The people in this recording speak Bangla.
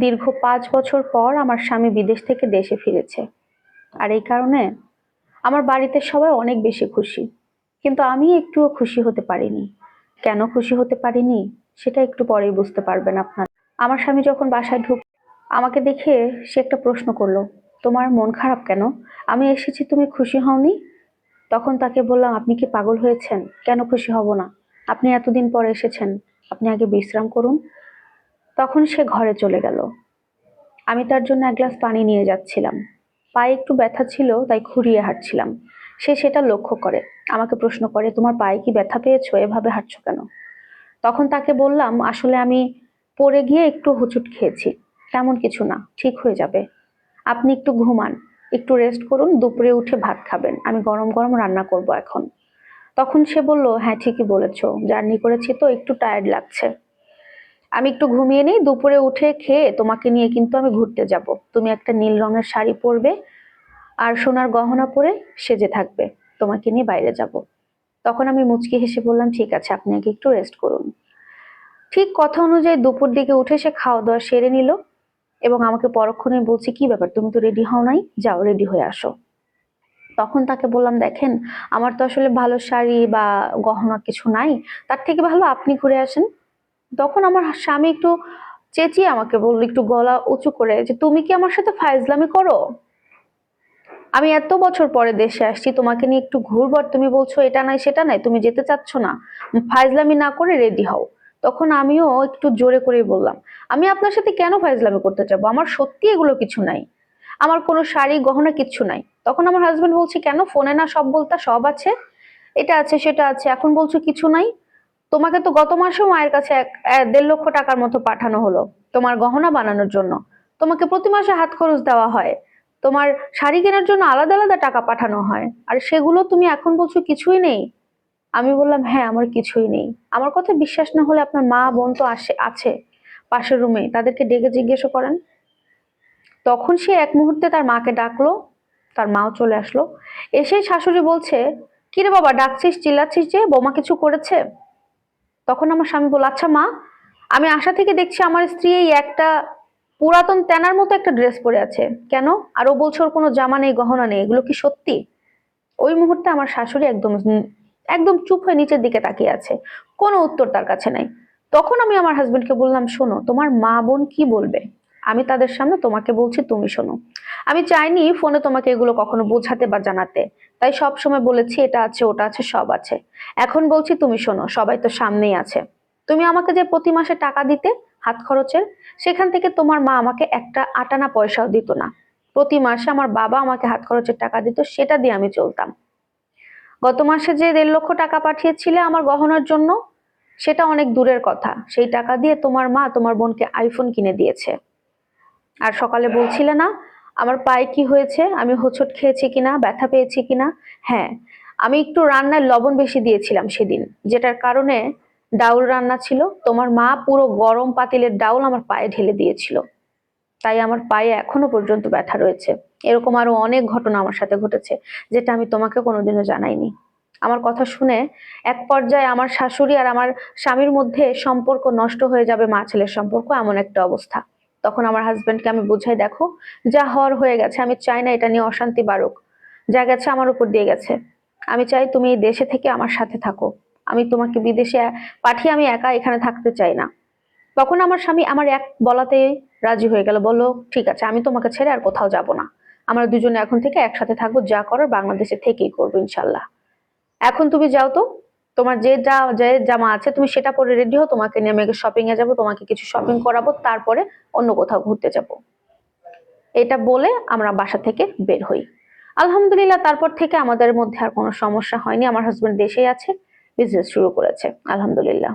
দীর্ঘ 5 বছর পর আমার স্বামী বিদেশ থেকে দেশে ফিরেছে। আর এই কারণে আমার বাড়িতে সবাই অনেক বেশি খুশি, কিন্তু আমি একটুও খুশি হতে পারিনি। কেন খুশি হতে পারিনি সেটা একটু পরেই বুঝতে পারবেন আপনার। আমার স্বামী যখন বাসায় আমাকে দেখে সে একটা প্রশ্ন করলো, তোমার মন খারাপ কেন? আমি এসেছি, তুমি খুশি হওনি? তখন তাকে বললাম, আপনি কি পাগল হয়েছেন? কেন খুশি হব না? আপনি এতদিন পর এসেছেন, আপনি আগে বিশ্রাম করুন। তখন সে ঘরে চলে গেল। আমি তার জন্য এক গ্লাস পানি নিয়ে যাচ্ছিলাম। পায়ে একটু ব্যথা ছিল, তাই খুঁড়িয়ে হাঁটছিলাম। সে সেটা লক্ষ্য করে আমাকে প্রশ্ন করে, তোমার পায়ে কি ব্যথা পেয়েছো, এভাবে হাঁটছো কেন? তখন তাকে বললাম, আসলে আমি পড়ে গিয়ে একটু হোঁচট খেয়েছি, তেমন কিছু না, ঠিক হয়ে যাবে। আপনি একটু ঘুমান, একটু রেস্ট করুন, দুপুরে উঠে ভাত খাবেন, আমি গরম গরম রান্না করব এখন। তখন সে বলল, হ্যাঁ ঠিকই বলেছো, জার্নি করেছি তো একটু টায়ার্ড লাগছে, আমি একটু ঘুমিয়ে নিই, দুপুরে উঠে খেয়ে তোমাকে নিয়ে কিন্তু আমি ঘুরতে যাব। তুমি একটা নীল রঙের শাড়ি পরবে আর সোনার গহনা পরে সেজে থাকবে, তোমাকে নিয়ে বাইরে যাব। তখন আমি মুচকি হেসে বললাম, ঠিক আছে, আপনি আগে একটু রেস্ট করুন। ঠিক কথা অনুযায়ী দুপুর দিকে উঠে সে খাওয়া দাওয়া সেরে নিল এবং আমাকে পরক্ষণে বলছে, কি ব্যাপার, তুমি তো রেডি হও নাই, যাও রেডি হয়ে আসো। তখন তাকে বললাম, দেখেন, আমার তো আসলে ভালো শাড়ি বা গহনা কিছু নাই, তার থেকে ভালো আপনি ঘুরে আসেন। তখন আমার স্বামী একটু চেঁচিয়ে আমাকে বললো, একটু গলা উঁচু করে, যে তুমি কি আমার সাথে ফাইজলামি করো? আমি এত বছর পরে দেশে আসছি, তোমাকে নিয়ে একটু ঘুরবো, আর তুমি বলছো এটা নাই সেটা নাই, তুমি যেতে চাচ্ছ না, ফাইজলামি না করে রেডি হও। তখন আমিও একটু জোরে করে বললাম, আমি আপনার সাথে কেন ফাইজলামি করতে যাবো, আমার সত্যি এগুলো কিছু নাই, আমার কোনো শাড়ি গহনা কিচ্ছু নাই। তখন আমার হাজবেন্ড বলছে, কেন ফোনে না সব বলতা, সব আছে, এটা আছে সেটা আছে, এখন বলছো কিছু নাই? তোমাকে তো গত মাসেও মায়ের কাছে 1.5 লক্ষ টাকার মতো পাঠানো হলো তোমার গহনা বানানোর জন্য। তোমাকে প্রতি মাসে হাত খরচ দেওয়া হয়, তোমার শাড়ি কেনার জন্য আলাদা আলাদা টাকা পাঠানো হয়, আর সেগুলো তুমি এখন বলছো কিছুই নেই। আমি বললাম, হ্যাঁ আমার কিছুই নেই। আমার কথা বিশ্বাস না হলে আপনার মা বোন তো আছে পাশের রুমে, তাদেরকে ডেকে জিজ্ঞেস করেন। তখন সে এক মুহূর্তে তার মাকে ডাকলো, তার মাও চলে আসলো। এসে শাশুড়ি বলছে, কিরে বাবা, ডাকছিস চিল্লাচ্ছিস যে, বৌমা কিছু করেছে? তখন আমার স্বামী বলল, আচ্ছা মা, আমি আশা থেকে দেখছি আমার স্ত্রী এই একটা পুরাতন তেনার মতো একটা ড্রেস পরে আছে, কেন? আর ও বলছে ওর কোনো জামা নেই গহনা নেই, এগুলো কি সত্যি? ওই মুহূর্তে আমার শাশুড়ি একদম একদম চুপ হয়ে নিচের দিকে তাকিয়ে আছে, কোনো উত্তর তার কাছে নাই। তখন আমি আমার হাজবেন্ডকে বললাম, শোনো, তোমার মা বোন কি বলবে, আমি তাদের সামনে তোমাকে বলছি, তুমি শোনো। আমি চাইনি ফোনে তোমাকে এগুলো কখনো বোঝাতে বা জানাতে, তাই সব সময় বলেছি এটা আছে ওটা আছে সব আছে। এখন বলছি তুমি শোনো, সবাই তো সামনেই আছে। তুমি আমাকে যে প্রতি মাসে টাকা দিতে হাত খরচের, সেখান থেকে তোমার মা আমাকে একটা আটানা পয়সাও দিত না। প্রতি মাসে আমার বাবা আমাকে হাত খরচের টাকা দিত, সেটা দিয়ে আমি চলতাম। গত মাসে যে 1.5 লক্ষ টাকা পাঠিয়েছিলে আমার গহনার জন্য, সেটা অনেক দূরের কথা, সেই টাকা দিয়ে তোমার মা তোমার বোনকে আইফোন কিনে দিয়েছে। আর সকালে বলছিলে না আমার পায়ে কি হয়েছে, আমি হোঁচট খেয়েছি কিনা, ব্যথা পেয়েছি কিনা? হ্যাঁ, আমি একটু রান্নায় লবণ বেশি দিয়েছিলাম সেদিন, যেটার কারণে ডাউল রান্না ছিল, তোমার মা পুরো গরম পাতিলের ডাউল আমার পায়ে ঢেলে দিয়েছিল, তাই আমার পায়ে এখনো পর্যন্ত ব্যথা রয়েছে। এরকম আরো অনেক ঘটনা আমার সাথে ঘটেছে, যেটা আমি তোমাকে কোনোদিনও জানাইনি। আমার কথা শুনে এক পর্যায়ে আমার শাশুড়ি আর আমার স্বামীর মধ্যে সম্পর্ক নষ্ট হয়ে যাবে, মা ছেলের সম্পর্ক, এমন একটা অবস্থা। তখন আমার হাজবেন্ডকে আমি বুঝাই, দেখো, যা হওয়ার হয়ে গেছে, আমি চাই না এটা নিয়ে অশান্তি বাড়ুক, যা গেছে আমার উপর দিয়ে গেছে। আমি চাই তুমি এই দেশে থেকে আমার সাথে থাকো, আমি তোমাকে বিদেশে পাঠিয়ে আমি একা এখানে থাকতে চাই না। তখন আমার স্বামী আমার এক বলাতে রাজি হয়ে গেল, বললো, ঠিক আছে, আমি তোমাকে ছেড়ে আর কোথাও যাব না, আমরা দুজনে এখন থেকে একসাথে থাকবো, যা করার বাংলাদেশে থেকেই করবো ইনশাল্লাহ। এখন তুমি যাও তো, তোমার যে জামা আছে তুমি সেটা পরে রেডি হও, তোমাকে নিয়ে আমি শপিং এ যাবো, তোমাকে কিছু শপিং করাবো, তারপরে অন্য কোথাও ঘুরতে যাব। এটা বলে আমরা বাসা থেকে বের হই। আলহামদুলিল্লাহ, তারপর থেকে আমাদের মধ্যে আর কোনো সমস্যা হয়নি, আমার হাজবেন্ড দেশেই আছে, বিজনেস শুরু করেছে আলহামদুলিল্লাহ।